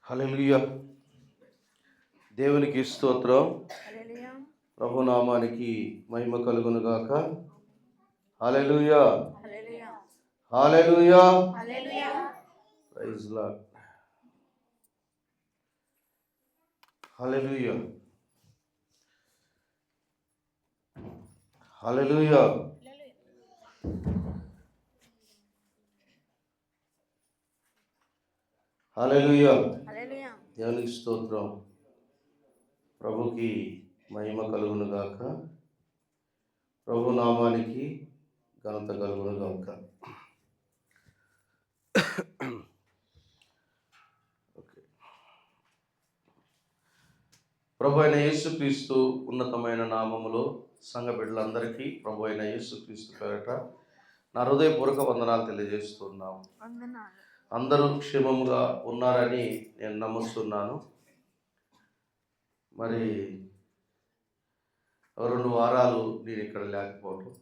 హల్లెలూయా. దేవునికి స్తోత్రం. హల్లెలూయా. ప్రభునామానికి మహిమ కలుగును గాక. Hallelujah. Hallelujah. Hallelujah. Hallelujah. Praise Lord. Hallelujah. Hallelujah. Hallelujah. Hallelujah. దేవునికి స్తోత్రం. ప్రభుకి మహిమ కలుగును గాక. ప్రభు నామానికి ఘనత కలుగును గాక. ప్రభు అయిన యేసుక్రీస్తు ఉన్నతమైన నామములో సంఘ బిడ్డలందరికీ ప్రభు అయిన యేసుక్రీస్తు పేరట నా హృదయపూర్వక వందనాలు తెలియజేస్తున్నాం. వందనాలు. అందరూ క్షేమముగా ఉన్నారని నేను నమ్ముతున్నాను. మరి 2 వారాలు నేను ఇక్కడ లేకపోవటం,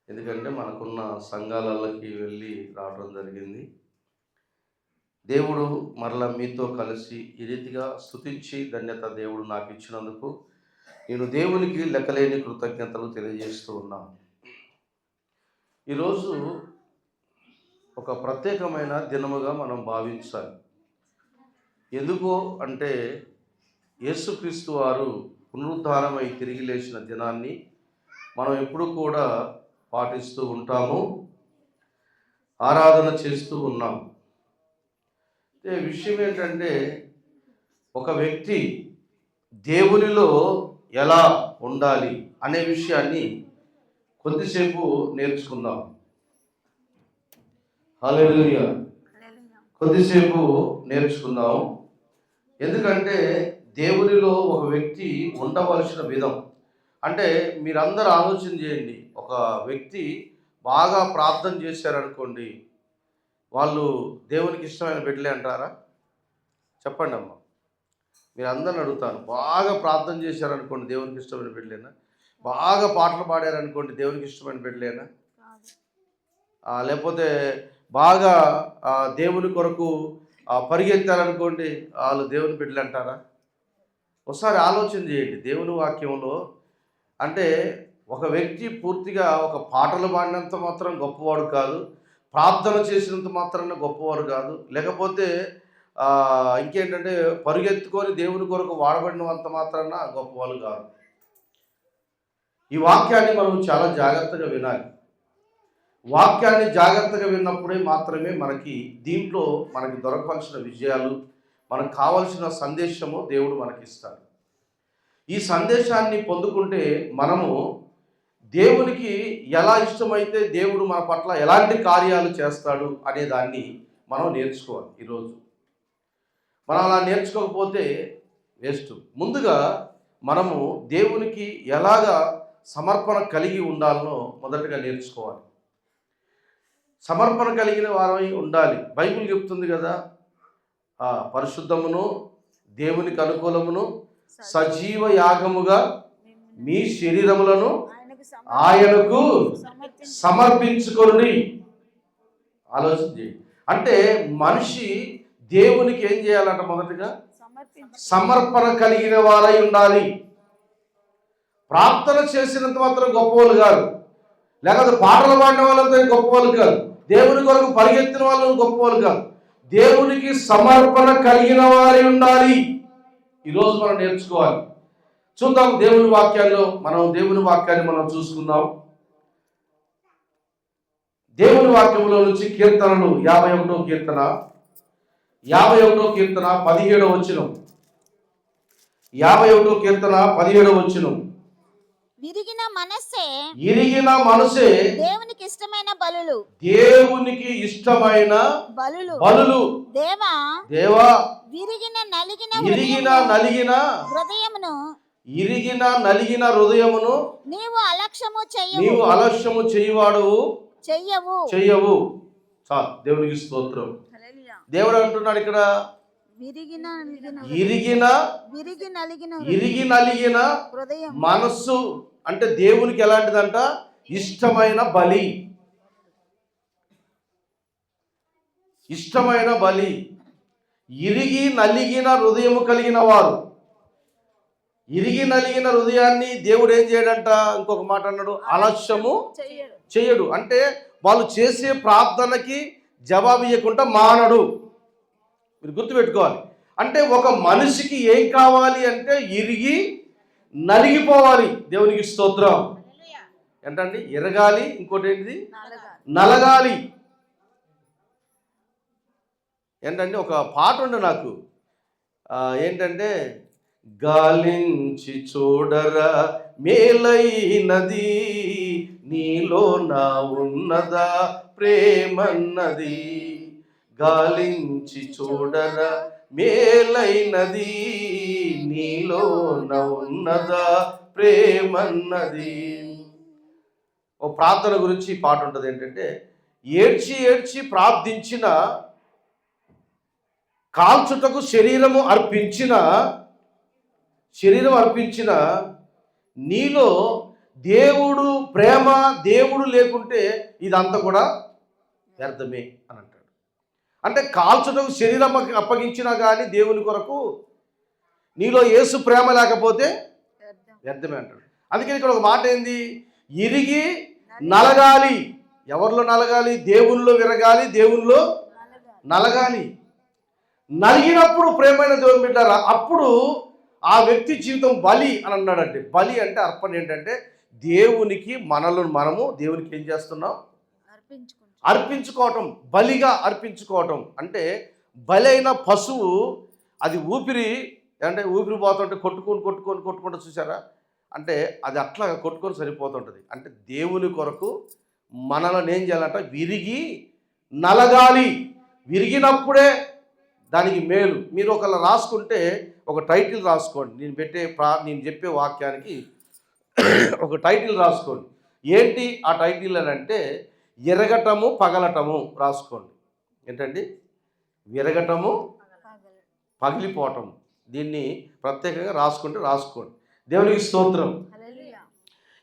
ఎందుకంటే మనకున్న సంఘాలకి వెళ్ళి రావడం జరిగింది. దేవుడు మరలా మీతో కలిసి ఈ రీతిగా స్తుతించి ధన్యత దేవుడు నాకు ఇచ్చినందుకు నేను దేవునికి లెక్కలేని కృతజ్ఞతలు తెలియజేస్తూ ఉన్నాను. ఈరోజు ఒక ప్రత్యేకమైన దినముగా మనం భావించాలి. ఎందుకు అంటే యేసుక్రీస్తు వారు పునరుద్ధానమై తిరిగి లేచిన దినాన్ని మనం ఎప్పుడు కూడా పాటిస్తూ ఉంటాము, ఆరాధన చేస్తూ ఉన్నాం. విషయం ఏంటంటే ఒక వ్యక్తి దేవునిలో ఎలా ఉండాలి అనే విషయాన్ని కొద్దిసేపు నేర్చుకుందాం. హల్లెలూయా. కొద్దిసేపు నేర్చుకుందాం. ఎందుకంటే దేవునిలో ఒక వ్యక్తి ఉండవలసిన విధం అంటే మీరందరూ ఆలోచన చేయండి. ఒక వ్యక్తి బాగా ప్రార్థన చేశారనుకోండి, వాళ్ళు దేవునికి ఇష్టమైన బిడ్డలే అంటారా? చెప్పండి అమ్మ. మీరు అందరిని అడుగుతాను, బాగా ప్రార్థన చేశారనుకోండి దేవునికి ఇష్టమైన బిడ్డలేనా? బాగా పాటలు పాడారనుకోండి దేవునికి ఇష్టమైన బిడ్డలేనా? లేకపోతే బాగా దేవుని కొరకు పరిగెత్తారనుకోండి వాళ్ళు దేవుని బిడ్డలు అంటారా? ఒకసారి ఆలోచన చేయండి. దేవుని వాక్యంలో అంటే ఒక వ్యక్తి పూర్తిగా ఒక పాటలు పాడినంత మాత్రం గొప్పవాడు కాదు, ప్రార్థన చేసినంత మాత్రాన గొప్పవాడు కాదు, లేకపోతే ఇంకేంటంటే పరుగెత్తుకొని దేవుని కొరకు వాడబడినంత మాత్రాన గొప్పవాళ్ళు కాదు. ఈ వాక్యాన్ని మనం చాలా జాగ్రత్తగా వినాలి. వాక్యాన్ని జాగ్రత్తగా విన్నప్పుడే మాత్రమే దీంట్లో మనకి దొరకవలసిన విజయాలు, మనకు కావలసిన సందేశము దేవుడు మనకిస్తాడు. ఈ సందేశాన్ని పొందుకుంటే మనము దేవునికి ఎలా ఇష్టమైతే దేవుడు మన పట్ల ఎలాంటి కార్యాలు చేస్తాడు అనే దాన్ని మనం నేర్చుకోవాలి. ఈరోజు మనం అలా నేర్చుకోకపోతే వేస్ట్. ముందుగా మనము దేవునికి ఎలాగా సమర్పణ కలిగి ఉండాలనో మొదటగా నేర్చుకోవాలి. సమర్పణ కలిగిన వారమై ఉండాలి. బైబిల్ చెప్తుంది కదా, పరిశుద్ధమును దేవునికి అనుకూలమును సజీవ యాగముగా మీ శరీరములను ఆయనకు సమర్పించుకొని. ఆలోచన చేయండి. అంటే మనిషి దేవునికి ఏం చేయాలంట? మొదటగా సమర్పణ కలిగిన వారై ఉండాలి. ప్రార్థన చేసినంత మాత్రం గొప్పవాళ్ళు కాదు, లేకపోతే పాటలు పాడిన వాళ్ళంతా గొప్పవాళ్ళు కాదు, దేవుని కొరకు పరిగెత్తిన వాళ్ళు గొప్పవాళ్ళు కాదు. దేవునికి సమర్పణ కలిగిన వారై ఉండాలి. ఈరోజు మనం నేర్చుకోవాలి. చూద్దాం దేవుని వాక్యాల్లో. దేవుని వాక్యాన్ని మనం చూసుకుందాం. దేవుని వాక్యంలో నుంచి కీర్తనలు 51వ కీర్తన 17వ వచనం. 51వ కీర్తన 17వ వచనం. విరిగిన మనసే దేవునికి ఇష్టమైన బలులు దేవా విరిగిన నలిగిన హృదయమును నీవు అలక్ష్యము చెయ్యవు. చాలు. దేవునికి స్తోత్రం. దేవుడు అంటున్నాడు ఇక్కడ, ఇరిగి నలిగిన మనస్సు అంటే దేవునికి ఎలాంటిదంట? ఇష్టమైన బలి. ఇష్టమైన బలి. ఇరిగి నలిగిన హృదయము కలిగిన వారు. ఇరిగి నలిగిన హృదయాన్ని దేవుడు ఏం చేయడంట? ఇంకొక మాట అన్నాడు, ఆలస్యము చేయడు. అంటే వాళ్ళు చేసే ప్రార్థనకి జవాబు ఇవ్వకుండా మానడు. మీరు గుర్తుపెట్టుకోవాలి. అంటే ఒక మనిషికి ఏం కావాలి అంటే ఇరిగి నలిగిపోవాలి. దేవునికి స్తోత్రం. ఏంటండి? ఎరగాలి, ఇంకోటి ఏంటిది? నలగాలి. ఏంటంటే ఒక పాట ఉండే నాకు, ఏంటంటే గాలించి చూడరా మేలైనది, నీలో నా ఉన్నదా ప్రేమన్నది. గాలించి చూడరా మేలైనది, నీలో నా ఉన్నదా ప్రేమన్నది. ఓ ప్రార్థన గురించి ఈ పాట ఉంటుంది. ఏంటంటే ఏడ్చి ఏడ్చి ప్రార్థించిన, కాల్చుటకు శరీరం అర్పించిన నీలో దేవుడు ప్రేమ, దేవుడు లేకుంటే ఇదంతా కూడా వ్యర్థమే అని అంటాడు. అంటే కాల్చుటకు శరీరం అప్పగించినా కానీ దేవుని కొరకు నీలో యేసు ప్రేమ లేకపోతే వ్యర్థమే అంటాడు. అందుకని ఇక్కడ ఒక మాట ఏంది? ఇరిగి నలగాలి. ఎవరిలో నలగాలి? దేవునిలో విరగాలి, దేవునిలో నలగాలి. నలిగినప్పుడు ప్రేమైన దేవుని బిడ్డారా, అప్పుడు ఆ వ్యక్తి జీవితం బలి అని అన్నాడంటే. బలి అంటే అర్పణ ఏంటంటే దేవునికి మనము దేవునికి ఏం చేస్తున్నాం? అర్పించుకోవటం. బలిగా అర్పించుకోవటం అంటే బలి అయిన పశువు అది ఊపిరి పోతుంటే కొట్టుకుంటూ చూసారా? అంటే అది అట్లా కొట్టుకొని సరిపోతుంటుంది. అంటే దేవుని కొరకు మనల్ని ఏం చేయాలంట? విరిగి నలగాలి. విరిగినప్పుడే దానికి మేలు. మీరు ఒకళ్ళ రాసుకుంటే ఒక టైటిల్ రాసుకోండి. నేను చెప్పే వాక్యానికి ఒక టైటిల్ రాసుకోండి. ఏంటి ఆ టైటిల్ అని అంటే ఎరగటము పగలటము రాసుకోండి. ఏంటండి? విరగటము పగిలిపోవటం. దీన్ని ప్రత్యేకంగా రాసుకోండి. దేవునికి స్తోత్రం.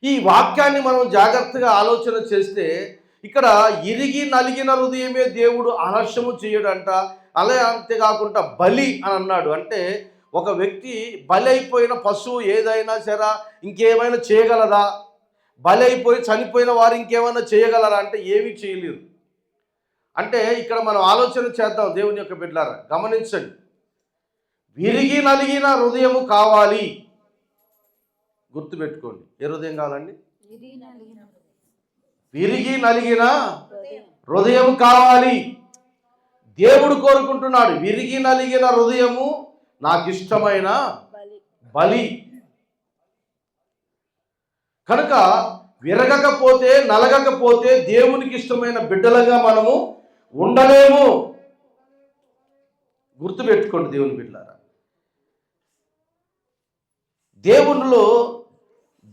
ఈ వాక్యాన్ని మనం జాగ్రత్తగా ఆలోచన చేస్తే ఇక్కడ ఇరిగి నలిగిన హృదయమే దేవుడు ఆలస్యము చేయడంట. అంతేకాకుండా బలి అని అన్నాడు. అంటే ఒక వ్యక్తి బలి అయిపోయిన పశువు ఏదైనా సరే ఇంకేమైనా చేయగలదా? బలి అయిపోయి చనిపోయిన వారు ఇంకేమైనా చేయగలరా అంటే ఏమీ చేయలేరు. అంటే ఇక్కడ మనం ఆలోచన చేద్దాం. దేవుని యొక్క బిడ్డలారా గమనించండి. విరిగి నలిగిన హృదయము కావాలి. గుర్తుపెట్టుకోండి. ఏ హృదయం కావాలండి? విరిగి నలిగిన హృదయం కావాలి. దేవుడు కోరుకుంటున్నాడు. విరిగి నలిగిన హృదయము నాకు ఇష్టమైన బలి. కనుక విరగకపోతే, నలగకపోతే దేవునికి ఇష్టమైన బిడ్డలుగా మనము ఉండలేము. గుర్తుపెట్టుకోండి దేవుని బిడ్డలారా. దేవునిలో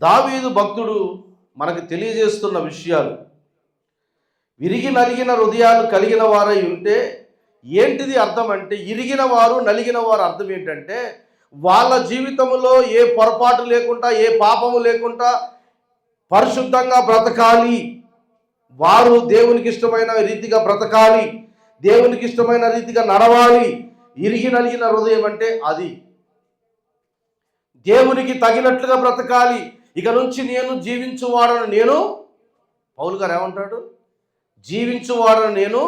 దావీదు భక్తుడు మనకు తెలియజేస్తున్న విషయాలు. విరిగి నలిగిన హృదయాలు కలిగిన వారై ఉంటే ఏంటిది అర్థం అంటే, ఇరిగిన వారు నలిగిన వారు అర్థం ఏంటంటే వాళ్ళ జీవితంలో ఏ పొరపాటు లేకుండా, ఏ పాపము లేకుండా పరిశుద్ధంగా బ్రతకాలి. వారు దేవునికి ఇష్టమైన రీతిగా బ్రతకాలి, దేవునికి ఇష్టమైన రీతిగా నడవాలి. ఇరిగి నలిగిన హృదయం అంటే అది. దేవునికి తగినట్లుగా బ్రతకాలి. ఇక నుంచి నేను జీవించువాడను. నేను పౌలు గారు ఏమంటాడు? జీవించువాడను నేను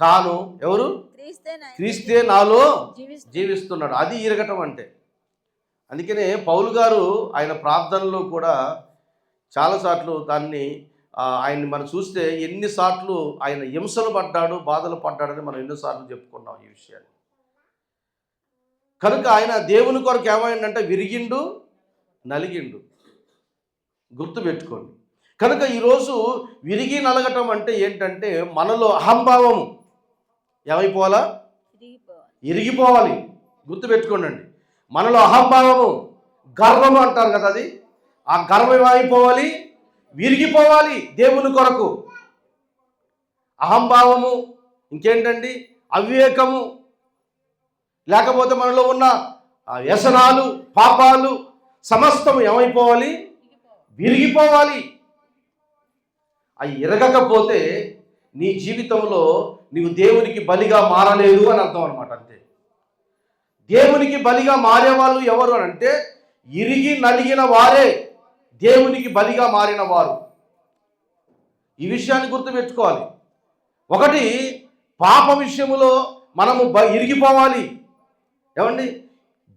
కాను. ఎవరు? క్రీస్తే నాలో జీవిస్తున్నాడు. అది ఇరగటం అంటే. అందుకనే పౌలు గారు ఆయన ప్రార్థనలో కూడా చాలాసార్లు ఆయన్ని మనం చూస్తే ఎన్నిసార్లు ఆయన హింసలు పడ్డాడు, బాధలు పడ్డాడని మనం ఎన్నోసార్లు చెప్పుకున్నాం ఈ విషయాన్ని. కనుక ఆయన దేవుని కొరకు ఏమైందంటే విరిగిండు, నలిగిండు. గుర్తుపెట్టుకోండి. కనుక ఈరోజు విరిగి నలగటం అంటే ఏంటంటే మనలో అహంభావం ఏమైపోవాలా? ఇరిగిపోవాలి. గుర్తుపెట్టుకోండి. మనలో అహంభావము, గర్వము అంటారు కదా, అది ఆ గర్వం ఏమైపోవాలి? విరిగిపోవాలి దేవుని కొరకు. అహంభావము, ఇంకేంటండి? అవివేకము, లేకపోతే మనలో ఉన్న వ్యసనాలు, పాపాలు సమస్తము ఏమైపోవాలి? విరిగిపోవాలి. అవి ఎరగకపోతే నీ జీవితంలో నీవు దేవునికి బలిగా మారలేదు అని అర్థం అనమాట. అంతే. దేవునికి బలిగా మారేవాళ్ళు ఎవరు అని అంటే ఇరిగి నలిగిన వారే దేవునికి బలిగా మారిన వారు. ఈ విషయాన్ని గుర్తుపెట్టుకోవాలి. ఒకటి, పాప విషయములో మనము ఇరిగిపోవాలి. ఏమండి?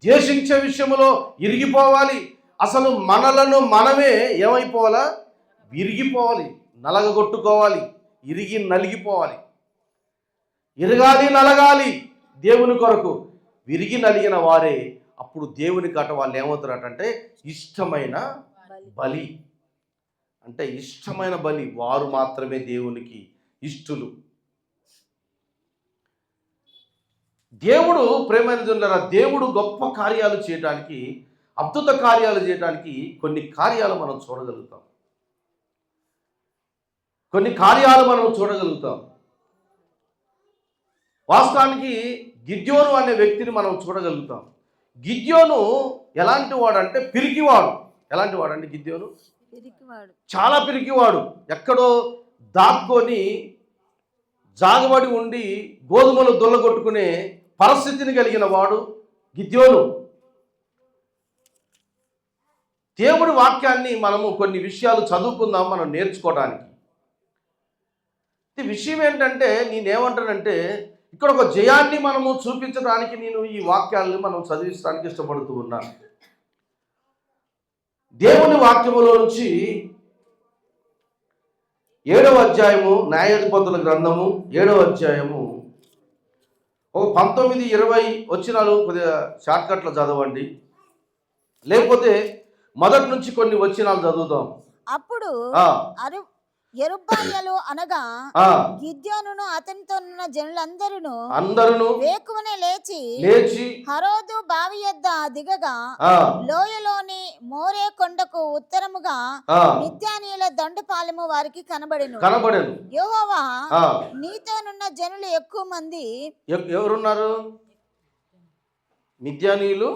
ద్వేషించే విషయంలో ఇరిగిపోవాలి. అసలు మనలను మనమే ఏమైపోవాలా? విరిగిపోవాలి, నలగగొట్టుకోవాలి, ఇరిగి నలిగిపోవాలి. ఇరగాలి, నలగాలి దేవుని కొరకు. విరిగి నలిగిన వారే అప్పుడు దేవుని కట వాళ్ళు ఏమవుతారటంటే ఇష్టమైన బలి. అంటే ఇష్టమైన బలి, వారు మాత్రమే దేవునికి ఇష్టలు. దేవుడు ప్రేమైన జనులారా, దేవుడు గొప్ప కార్యాలు చేయడానికి, అద్భుత కార్యాలు చేయడానికి కొన్ని కార్యాలు మనం చూడగలుగుతాం. కొన్ని కార్యాలు మనం చూడగలుగుతాం. వాస్తవానికి గిద్యోను అనే వ్యక్తిని మనం చూడగలుగుతాం. గిద్యోను ఎలాంటి వాడు అంటే పిరికివాడు. ఎలాంటి వాడు అంటే గిద్యోను చాలా పిరికివాడు. ఎక్కడో దాక్కొని జాగబడి ఉండి గోధుమలు దొల్లగొట్టుకునే పరిస్థితిని కలిగిన వాడు గిద్యోను. దేవుడి వాక్యాన్ని మనము కొన్ని విషయాలు చదువుకుందాం, మనం నేర్చుకోవడానికి. ఈ విషయం ఏంటంటే, నేనేమంటానంటే, ఇక్కడ ఒక జయాన్ని మనము చూపించడానికి నేను ఈ వాక్యాలను మనం చదివించడానికి ఇష్టపడుతూ ఉన్నాను. దేవుని వాక్యములో నుంచి 7వ అధ్యాయము, న్యాయాధిపతుల గ్రంథము 7వ అధ్యాయము ఒక 19-20 వచనాలు కొద్దిగా షార్ట్కట్లో చదవండి, లేకపోతే మొదటి నుంచి కొన్ని వచనాలు చదువుతాం. అప్పుడు యెరుబ్బయలు అనగా గిద్యోనును అతనితో ఉన్న జనులందరూ వేకువనే లేచి హరోదు బావి యొద్ద దిగగా లోయలోని మోరే కొండకు ఉత్తరముగా మిద్యానీయుల దండుపాలెము వారికి కనబడెను. యెహోవా నీతోనున్న జనులు ఎక్కువ మంది. ఎవరున్నారు? మిద్యానీయులు.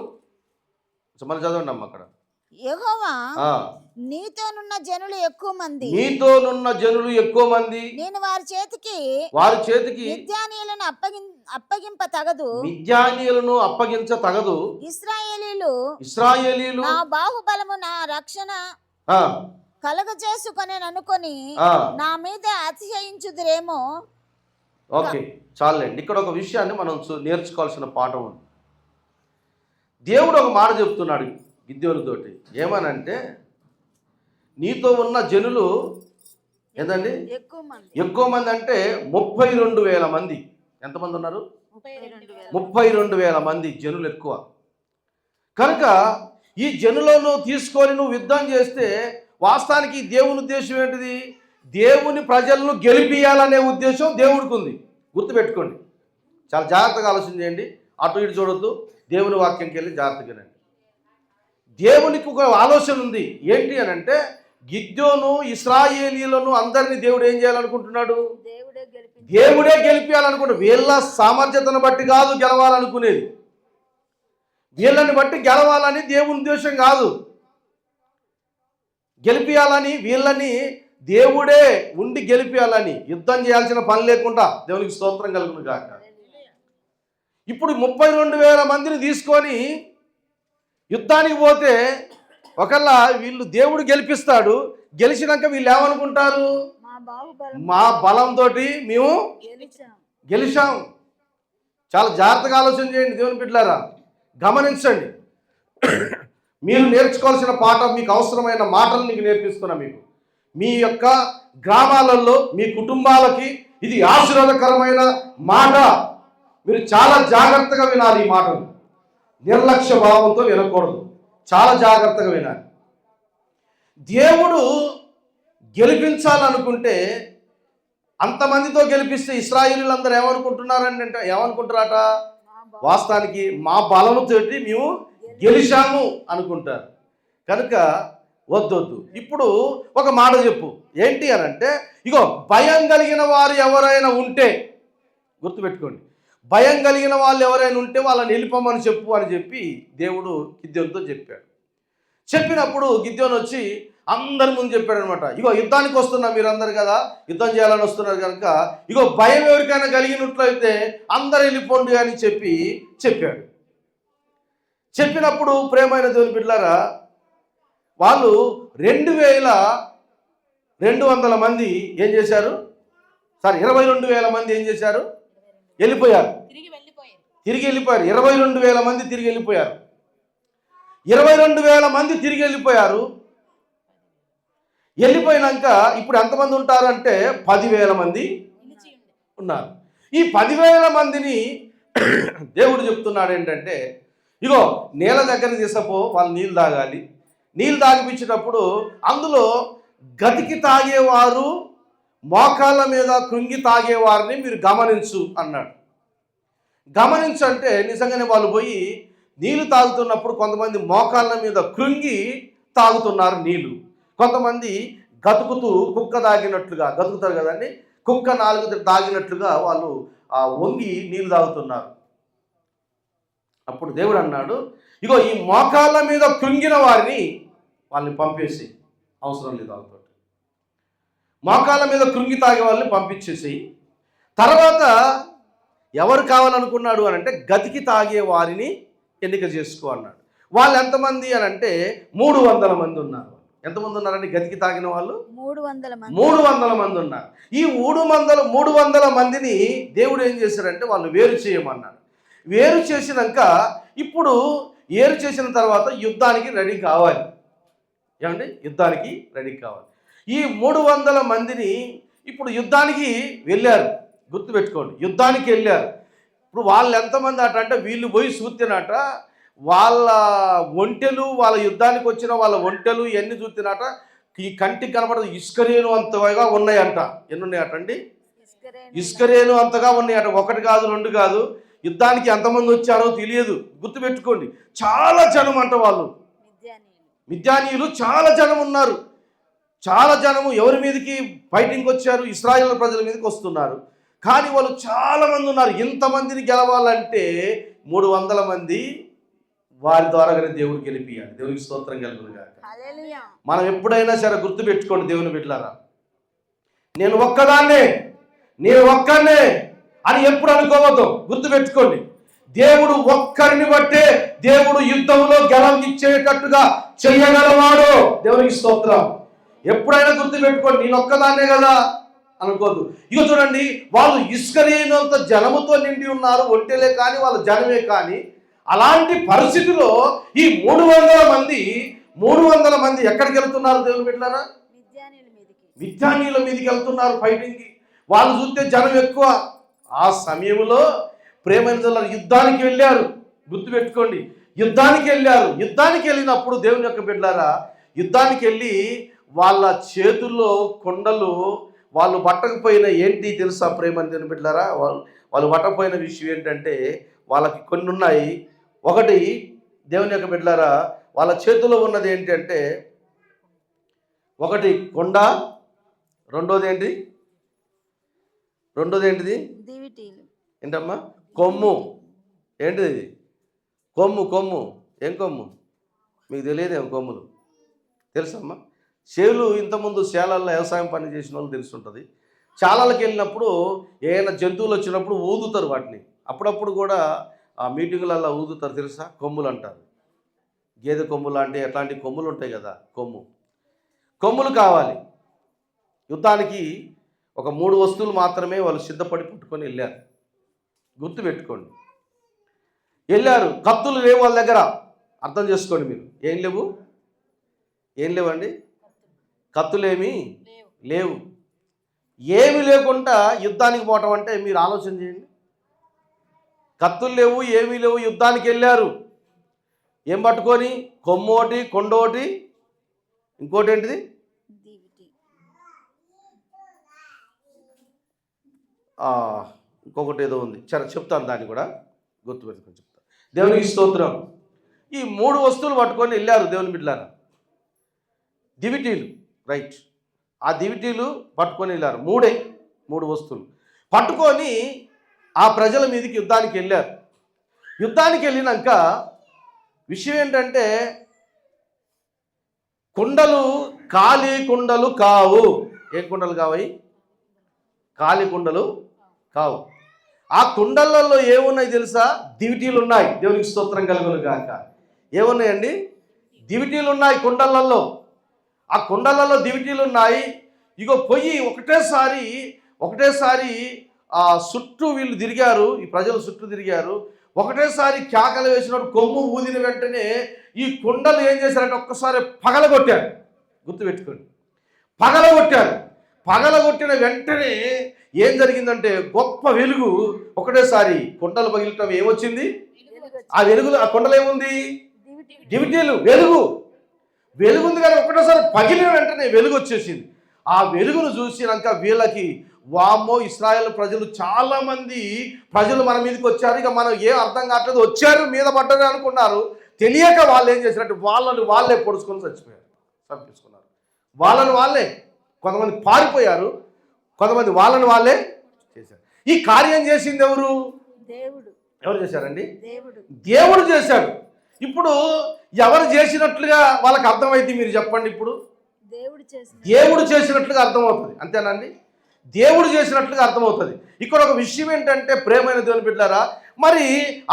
మనం చదవండి అమ్మ అక్కడ. యెహోవా నీతోనున్న జనులు ఎక్కువ మంది, నేను వారి చేతికి మిద్యానీయులను అప్పగించ తగదు. ఇశ్రాయేలీయులు నా బాహుబలము నా రక్షణ కలుగజేసుకొని అనుకొని నా మీద అతిశయించుదురేమో. ఓకే, చాలండి. ఇక్కడ ఒక విషయాన్ని మనం నేర్చుకోవాల్సిన పాఠం ఉంది. దేవుడు ఒక మాట చెప్తున్నాడు గిద్యోనుతోటి. ఏమనంటే, నీతో ఉన్న జనులు ఏంటండి? ఎక్కువ మంది అంటే 32,000 మంది. ఎంతమంది ఉన్నారు? 32,000 మంది జనులు ఎక్కువ. కనుక ఈ జనులను తీసుకొని నువ్వు యుద్ధం చేస్తే వాస్తవానికి దేవుని ఉద్దేశం ఏంటిది? దేవుని ప్రజలను గెలిపియాలనే ఉద్దేశం దేవుడికి ఉంది. గుర్తుపెట్టుకోండి, చాలా జాగ్రత్తగా ఆలోచన చేయండి. అటు ఇటు చూడొద్దు, దేవుని వాక్యంకి వెళ్ళి జాగ్రత్తగానండి. దేవునికి ఒక ఆలోచన ఉంది. ఏంటి అని అంటే, గిద్యోను ఇశ్రాయేలీయులను అందరినీ దేవుడు ఏం చేయాలనుకుంటున్నాడు? దేవుడే గెలిపించాలనుకుంటున్నాడు. వీళ్ళ సామర్థ్యతను బట్టి కాదు గెలవాలనుకునేది, వీళ్ళని బట్టి గెలవాలని దేవుని ఉద్దేశం కాదు. గెలిపించాలని, వీళ్ళని దేవుడే ఉండి గెలిపించాలని, యుద్ధం చేయాల్సిన పని లేకుండా. దేవునికి స్తోత్రం కలుగును గాక. ఇప్పుడు 32,000 మందిని తీసుకొని యుద్ధానికి పోతే ఒకళ్ళ వీళ్ళు దేవుడు గెలిపిస్తాడు. గెలిచినాక వీళ్ళు ఏమనుకుంటారు? మా బలంతో మేము గెలిచాం. చాలా జాగ్రత్తగా ఆలోచన చేయండి దేవుని బిడ్డలారా, గమనించండి. మీరు నేర్చుకోవాల్సిన పాఠం, మీకు అవసరమైన మాటలు మీకు నేర్పిస్తున్నా. మీకు మీ యొక్క గ్రామాలలో మీ కుటుంబాలకి ఇది ఆశీర్వాదకరమైన మాట. మీరు చాలా జాగ్రత్తగా వినాలి. ఈ మాటలు నిర్లక్ష్య భావంతో వినకూడదు, చాలా జాగ్రత్తగా వినాలి. దేవుడు గెలిపించాలనుకుంటే అంతమందితో గెలిపిస్తే ఇశ్రాయేలీయులందరూ ఏమనుకుంటారట? వాస్తవానికి మా బలముతోటి మేము గెలిచాము అనుకుంటారు. కనుక వద్దొద్దు. ఇప్పుడు ఒక మాట చెప్పు. ఏంటి అని అంటే, ఇగో భయం కలిగిన వారు ఎవరైనా ఉంటే, గుర్తుపెట్టుకోండి, భయం కలిగిన వాళ్ళు ఎవరైనా ఉంటే వాళ్ళని వెళ్ళిపోమని చెప్పు అని చెప్పి దేవుడు గిద్యోనుతో చెప్పాడు. చెప్పినప్పుడు గిద్యోను వచ్చి అందరి ముందు చెప్పాడు అనమాట. ఇగో యుద్ధానికి వస్తున్నా మీరందరు కదా, యుద్ధం చేయాలని వస్తున్నారు కనుక ఇగో భయం ఎవరికైనా కలిగినట్లయితే అందరు వెళ్ళిపోండి అని చెప్పాడు. చెప్పినప్పుడు ప్రేమైన దేవుని బిడ్డలారా, వాళ్ళు 2200 మంది ఏం చేశారు? 22,000 మంది ఏం చేశారు? వెళ్ళిపోయారు. తిరిగి వెళ్ళిపోయారు. 22,000 మంది తిరిగి వెళ్ళిపోయారు. 22,000 మంది తిరిగి వెళ్ళిపోయారు. వెళ్ళిపోయినాక ఇప్పుడు ఎంతమంది ఉంటారు అంటే 10,000 మంది ఉన్నారు. ఈ 10,000 మందిని దేవుడు చెప్తున్నాడు ఏంటంటే, ఇగో నీళ్ళ దగ్గర తీసుకపో, వాళ్ళు నీళ్ళు తాగాలి. నీళ్ళు తాగిపించేటప్పుడు అందులో గతికి తాగేవారు, మోకాళ్ళ మీద కృంగి తాగేవారిని మీరు గమనించు అన్నాడు. గమనించంటే నిజంగానే వాళ్ళు పోయి నీళ్లు తాగుతున్నప్పుడు కొంతమంది మోకాళ్ళ మీద కృంగి తాగుతున్నారు నీళ్లు. కొంతమంది గతుకుతూ కుక్క తాగినట్లుగా, గతుకుతారు కదండి, కుక్క నాలుగు తాగినట్లుగా వాళ్ళు వంగి నీళ్లు తాగుతున్నారు. అప్పుడు దేవుడు అన్నాడు, ఇగో ఈ మోకాళ్ళ మీద కృంగిన వారిని వాళ్ళని పంపేసి, అవసరం లేదు వాళ్ళతో, మోకాళ్ళ మీద కృంగి తాగే వాళ్ళని పంపించేసి, తర్వాత ఎవరు కావాలనుకున్నాడు అని అంటే గతికి తాగే వారిని ఎన్నిక చేసుకో అన్నాడు. వాళ్ళు ఎంతమంది అని అంటే 300 మంది ఉన్నారు. ఎంతమంది ఉన్నారండి గతికి తాగిన వాళ్ళు? 300 మంది ఉన్నారు. ఈ 300 మందిని దేవుడు ఏం చేశాడంటే వాళ్ళు వేరు చేయమన్నాడు. వేరు చేసినాక ఇప్పుడు వేరు చేసిన తర్వాత యుద్ధానికి రెడీ కావాలి. ఏమండి? యుద్ధానికి రెడీ కావాలి. ఈ 300 మందిని ఇప్పుడు యుద్ధానికి వెళ్ళారు. గుర్తుపెట్టుకోండి, యుద్ధానికి వెళ్ళారు. ఇప్పుడు వాళ్ళు ఎంతమంది అట అంటే వీళ్ళు పోయి చూస్తేనట వాళ్ళ ఒంటెలు, వాళ్ళ యుద్ధానికి వచ్చిన వాళ్ళ ఒంటెలు ఇవన్నీ చూస్తేనట ఈ కంటికి కనపడదు ఇసుకరేణు అంతగా ఉన్నాయంట. ఎన్ని ఉన్నాయట అండి? ఇసుకరేణు అంతగా ఉన్నాయట. 1 కాదు 2 కాదు. యుద్ధానికి ఎంతమంది వచ్చారో తెలియదు. గుర్తుపెట్టుకోండి, చాలా జనం అంట. వాళ్ళు మిద్యానీయులు చాలా జనం ఉన్నారు. చాలా జనము ఎవరి మీదకి ఫైటింగ్కి వచ్చారు? ఇశ్రాయేలు ప్రజల మీదకి వస్తున్నారు. కానీ వాళ్ళు చాలా మంది ఉన్నారు. ఇంతమందిని గెలవాలంటే 300 మంది వారి ద్వారాగానే దేవుడు గెలిపియాలి. దేవునికి స్తోత్రం కలుగును గాక. మనం ఎప్పుడైనా సరే గుర్తుపెట్టుకోండి దేవుని బిడ్డలారా, నేను ఒక్కదాన్నే అని ఎప్పుడు అనుకోవద్దు. గుర్తుపెట్టుకోండి, దేవుడు ఒక్కరిని బట్టే దేవుడు యుద్ధంలో గెలవిచ్చేటట్టుగా చెయ్యగలవాడు. దేవునికి స్తోత్రం. ఎప్పుడైనా గుర్తుపెట్టుకోండి, నేను ఒక్కదాన్నే కదా అనుకోద్దు. ఇక చూడండి, వాళ్ళు ఇసుకరేనంత జనముతో నిండి ఉన్నారు. ఒంటెలే కానీ వాళ్ళ జనమే కానీ. అలాంటి పరిస్థితిలో ఈ 300 మంది ఎక్కడికి వెళ్తున్నారు దేవుని బిడ్డలారా? మిద్యానీయుల మీదకి వెళ్తున్నారు ఫైటింగ్కి. వాళ్ళు చూస్తే జనం ఎక్కువ. ఆ సమయంలో ప్రేమైన యుద్ధానికి వెళ్ళారు. గుర్తుపెట్టుకోండి, యుద్ధానికి వెళ్ళారు. యుద్ధానికి వెళ్ళినప్పుడు దేవుని యొక్క బిడ్డలారా, యుద్ధానికి వెళ్ళి వాళ్ళ చేతుల్లో కొండలు వాళ్ళు పట్టకపోయిన ఏంటి తెలుసా ప్రేమైన దేవుని బిడ్డలారా? వాళ్ళు పట్టకపోయిన విషయం ఏంటంటే వాళ్ళకి కొన్ని ఉన్నాయి. ఒకటి దేవుని యొక్క బిడ్డలారా, వాళ్ళ చేతిలో ఉన్నది ఏంటంటే ఒకటి కొండ, రెండోది ఏంటిది ఏంటమ్మా? కొమ్ము. ఏంటిది? కొమ్ము. ఏం కొమ్ము? మీకు తెలియదేమో కొమ్ములు? తెలుసమ్మా? చేలు ఇంతకుముందు చేలల్లో వ్యవసాయం పని చేసిన వాళ్ళు తెలుసుంటుంది. చాలలకు వెళ్ళినప్పుడు ఏమైనా జంతువులు వచ్చినప్పుడు ఊదుతారు వాటిని. అప్పుడప్పుడు కూడా ఆ మీటింగులలో ఊదుతారు. తెలుసా? కొమ్ములు అంటారు. గేదె కొమ్ము లాంటి అట్లాంటి కొమ్ములు ఉంటాయి కదా, కొమ్ములు కావాలి. యుద్ధానికి ఒక 3 వస్తువులు మాత్రమే వాళ్ళు సిద్ధపడి పుట్టుకొని వెళ్ళారు. గుర్తుపెట్టుకోండి, వెళ్ళారు. కత్తులు లేవు వాళ్ళ దగ్గర. అర్థం చేసుకోండి మీరు. ఏం లేవండి? కత్తులేమీ లేవు. ఏమి లేకుండా యుద్ధానికి పోవటం అంటే మీరు ఆలోచన చేయండి. కత్తులు లేవు, ఏమీ లేవు, యుద్ధానికి వెళ్ళారు. ఏం పట్టుకొని? కొమ్మోటి, కొండోటి, ఇంకోటి ఏంటిది? ఇంకొకటి ఏదో ఉంది, చెప్తాను, దాన్ని కూడా గుర్తుపెట్టుకొని చెప్తాను. దేవునికి స్తోత్రం. ఈ 3 వస్తువులు పట్టుకొని వెళ్ళారు దేవుని బిడ్డలారా. దివిటీలు, రైట్. ఆ దివిటీలు పట్టుకొని వెళ్ళారు. 3 వస్తువులు పట్టుకొని ఆ ప్రజల మీదకి యుద్ధానికి వెళ్ళారు. యుద్ధానికి వెళ్ళినాక విషయం ఏంటంటే కుండలు ఖాళీ కుండలు కావు. ఏం కుండలు కావాలి? ఖాళీ కుండలు కావు. ఆ కుండలలో ఏమున్నాయి తెలుసా? దివిటీలు ఉన్నాయి. దేవునికి స్తోత్రం కలుగును గాక. ఏమున్నాయండి? దివిటీలు ఉన్నాయి కుండలలో. ఆ కుండలలో దివిటీలు ఉన్నాయి. ఇగో పొయ్యి ఒకటేసారి ఆ చుట్టూ వీళ్ళు తిరిగారు, ఈ ప్రజలు చుట్టూ తిరిగారు. ఒకటేసారి కేకలు వేసినప్పుడు కొమ్ము ఊదిన వెంటనే ఈ కుండలు ఏం చేశారంటే ఒక్కసారి పగలగొట్టారు. గుర్తుపెట్టుకోండి, పగలగొట్టిన వెంటనే ఏం జరిగిందంటే గొప్ప వెలుగు. ఒకటేసారి కుండలు పగిలటం ఏమొచ్చింది? ఆ వెలుగులో ఆ కుండలు ఏముంది? దివిటీలు. వెలుగుంది కానీ ఒకటేసారి పగిలిన వెంటనే వెలుగు వచ్చేసింది. ఆ వెలుగును చూసినాక వీళ్ళకి వామ్మో, ఇశ్రాయేల్ ప్రజలు చాలా మంది ప్రజలు మన మీదకి వచ్చారు, ఇక మనం ఏం అర్థం కావట్లేదు, వచ్చారు మీద పడ్డారు అనుకున్నారు. తెలియక వాళ్ళు ఏం చేసినట్టు వాళ్ళే పొడుచుకొని చంపేసుకున్నారు. వాళ్ళే కొంతమంది పారిపోయారు, కొంతమంది వాళ్ళే చేశారు. ఈ కార్యం చేసింది ఎవరు? ఎవరు చేశారండి? దేవుడు చేశాడు. ఇప్పుడు ఎవరు చేసినట్లుగా వాళ్ళకి అర్థమైంది? మీరు చెప్పండి. ఇప్పుడు దేవుడు చేసినట్లుగా అర్థమవుతుంది, అంతేనండి? దేవుడు చేసినట్లుగా అర్థమవుతుంది. ఇక్కడ ఒక విషయం ఏంటంటే, ప్రేమైన దేవుని బిడ్డలారా, మరి